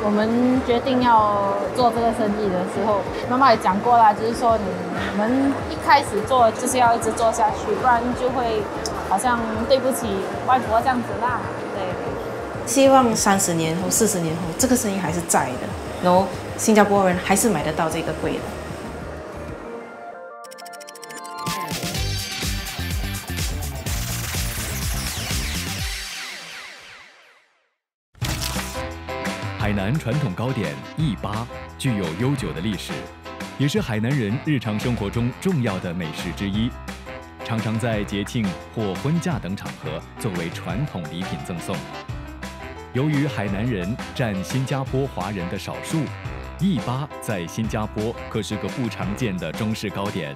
我们决定要做这个生意的时候，妈妈也讲过啦，就是说你们一开始做就是要一直做下去，不然就会好像对不起外婆这样子啦。对。希望30年后、40年后，这个生意还是在的，然后新加坡人还是买得到这个贵的。海南传统糕点糍粑具有悠久的历史，也是海南人日常生活中重要的美食之一，常常在节庆或婚嫁等场合作为传统礼品赠送。由于海南人占新加坡华人的少数，糍粑在新加坡可是个不常见的中式糕点。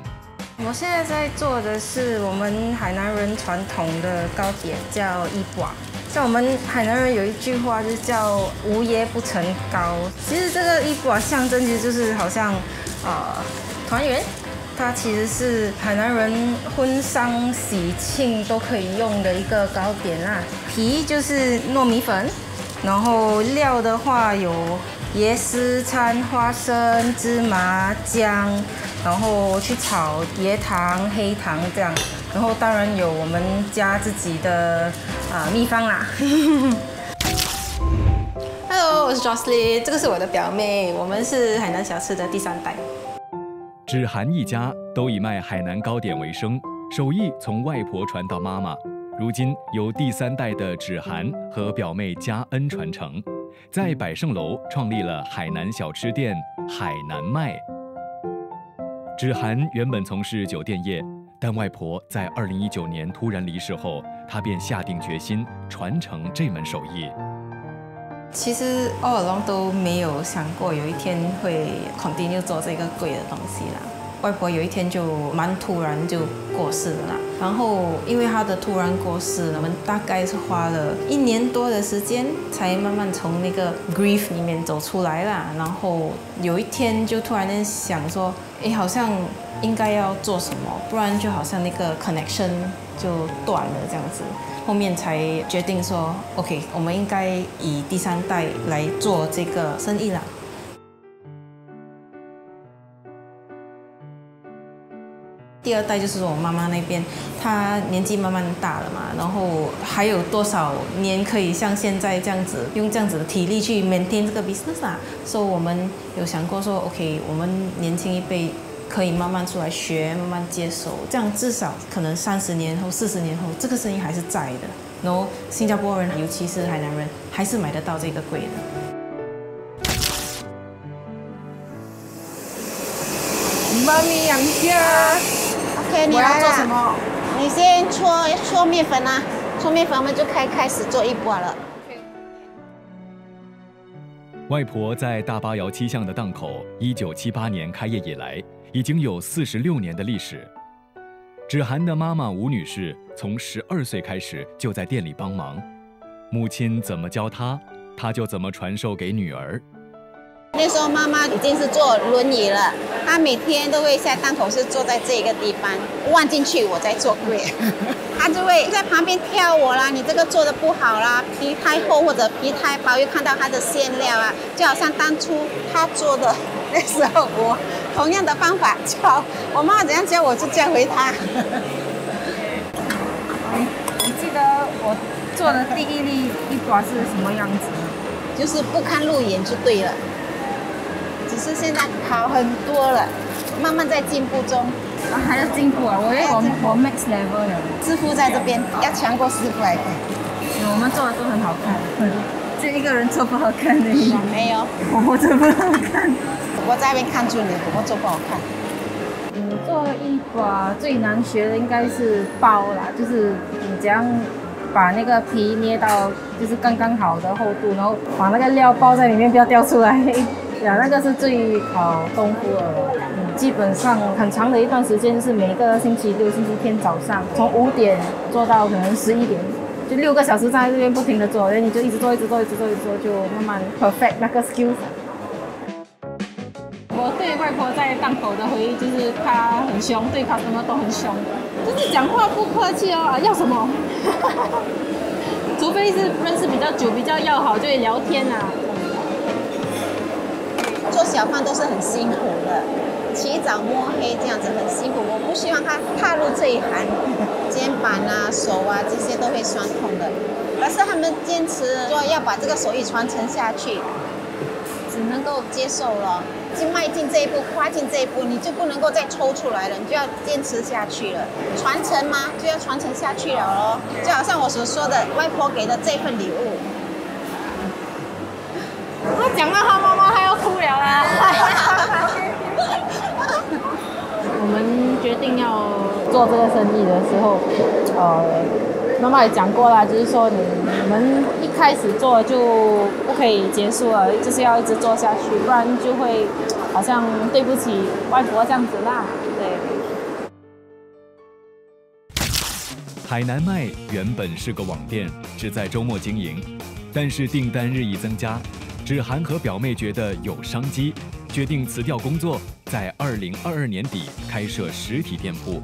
我现在在做的是我们海南人传统的糕点，叫糍粑。像我们海南人有一句话就叫"无椰不成糕"。其实这个糍粑象征其实就是好像团圆，它其实是海南人婚丧喜庆都可以用的一个糕点啦。皮就是糯米粉，然后料的话有椰丝掺花生、芝麻、姜，然后去炒椰糖、黑糖这样。然后当然有我们家自己的秘方啦。Hello， 我是 Jocelyn， 这个是我的表妹，我们是海南小吃的第3代。芷涵一家都以卖海南糕点为生，手艺从外婆传到妈妈，如今由第3代的芷涵和表妹嘉恩传承，在百盛楼创立了海南小吃店海南麦。芷涵原本从事酒店业，但外婆在2019年突然离世后，她便下定决心传承这门手艺。其实 all along 都没有想过有一天会 continue 做这个贵的东西啦。外婆有一天就蛮突然就过世了啦，然后因为她的突然过世，我们大概是花了1年多的时间，才慢慢从那个 grief 里面走出来啦。然后有一天就突然间想说，好像应该要做什么，不然就好像那个 connection 就断了这样子。后面才决定说 ，OK， 我们应该以第3代来做这个生意啦。第2代就是我妈妈那边，她年纪慢慢大了嘛，然后还有多少年可以像现在这样子，用这样子的体力去 maintain 这个 business 啦？所以我们有想过说 ，OK， 我们年轻一辈可以慢慢出来学，慢慢接手，这样至少可能30年后、40年后，这个生意还是在的。然后新加坡人，尤其是海南人，还是买得到这个贵的。妈咪养家。OK， 你来做什么？你先搓面粉啊，搓面粉我们就开始做糍粑了。外婆在大巴窑7巷的档口，1978年开业以来，已经有46年的历史。芷涵的妈妈吴女士从12岁开始就在店里帮忙，母亲怎么教她，她就怎么传授给女儿。那时候妈妈已经是坐轮椅了，她每天都会在档口是坐在这个地方，望进去我在做柜，她就会在旁边挑我啦，你这个做的不好啦，皮太厚或者皮太薄，又看到她的馅料啊，就好像当初她做的那时候，我同样的方法教我妈妈怎样教我就教回她。你记得我做的第1粒糍粑是什么样子吗？就是不堪入眼就对了。只是现在好很多了，慢慢在进步中。还要进步啊！我以为我 max level 了。师傅在这边，要强过师傅来看。我们做的都很好看，就一个人做不好看而已。没有，我做不好看。我在那边看住你，我做不好看。做糍粑最难学的应该是包啦，就是你怎样把那个皮捏到就是刚刚好的厚度，然后把那个料包在里面，不要掉出来。那个是最考功夫了。基本上很长的一段时间，就是每个星期六、星期天早上，从5点做到可能11点，就6个小时在这边不停的做，然后你就一直做，就慢慢 perfect 那个 skills。我对外婆在档口的回忆就是她很凶，对 customer 都很凶，就是讲话不客气哦，要什么？除非是认识比较久、比较要好，就会聊天啊。小贩都是很辛苦的，起早摸黑这样子很辛苦。我不希望他踏入这一行，肩膀啊、手啊这些都会酸痛的。可是他们坚持说要把这个手艺传承下去，只能够接受了。迈进这一步，跨进这一步，你就不能够再抽出来了，你就要坚持下去了。传承吗？就要传承下去了咯。就好像我所说的，外婆给的这份礼物。他讲到他妈妈，他要哭了啦。我们决定要做这个生意的时候，妈妈也讲过啦，就是说你们一开始做就不可以结束了，就是要一直做下去，不然就会好像对不起外婆这样子啦。对。海南麦原本是个网店，只在周末经营，但是订单日益增加，芷涵和表妹觉得有商机，决定辞掉工作，在2022年底开设实体店铺。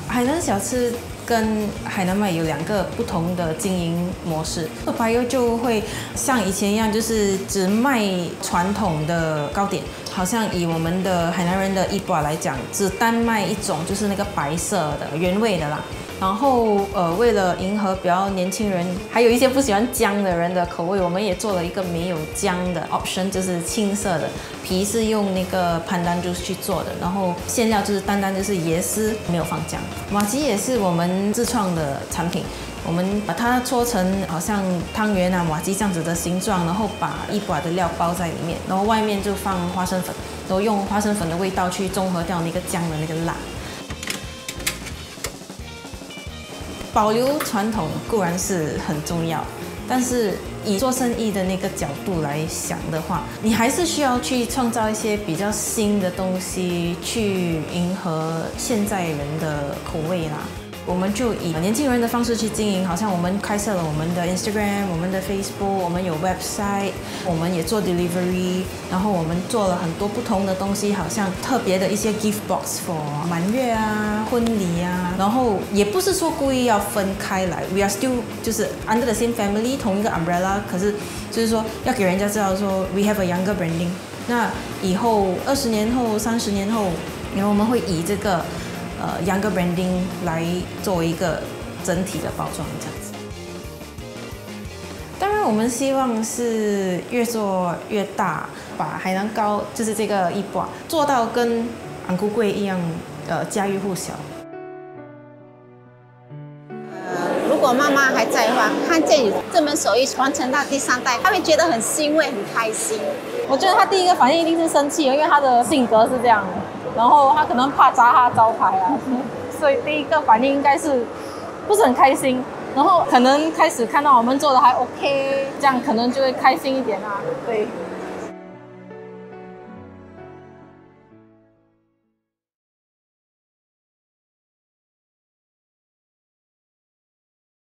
海南小吃跟海南麦有2个不同的经营模式。做白油就会像以前一样，就是只卖传统的糕点，好像以我们的海南人的一把来讲，只单卖一种，就是那个白色的原味的啦。然后为了迎合比较年轻人，还有一些不喜欢姜的人的口味，我们也做了一个没有姜的 option， 就是青色的，皮是用那个潘丹珠去做的，然后馅料就是单单就是椰丝，没有放姜。马吉也是我们自创的产品，我们把它搓成好像汤圆啊、马吉这样子的形状，然后把一把的料包在里面，然后外面就放花生粉，然后用花生粉的味道去中和掉那个姜的那个辣。保留传统固然是很重要，但是以做生意的那个角度来想的话，你还是需要去创造一些比较新的东西，去迎合现在人的口味啦。我们就以年轻人的方式去经营，好像我们开设了我们的 Instagram、我们的 Facebook， 我们有 website， 我们也做 delivery， 然后我们做了很多不同的东西，好像特别的一些 gift box for 满月啊、婚礼啊，然后也不是说故意要分开来 ，we are still 就是 under the same family 同一个 umbrella， 可是就是说要给人家知道说 we have a younger branding。那以后20年后、30年后，然后我们会以这个younger branding 来作为一个整体的包装这样子。当然，我们希望是越做越大，把海南糕就是这个一把做到跟安菇粿一样，家喻户晓。如果妈妈还在的话，看见你这门手艺传承到第3代，她会觉得很欣慰、很开心。我觉得他第一个反应一定是生气，因为他的性格是这样，然后他可能怕砸他招牌啊，所以第一个反应应该是不是很开心，然后可能开始看到我们做的还 OK， 这样可能就会开心一点啊，对。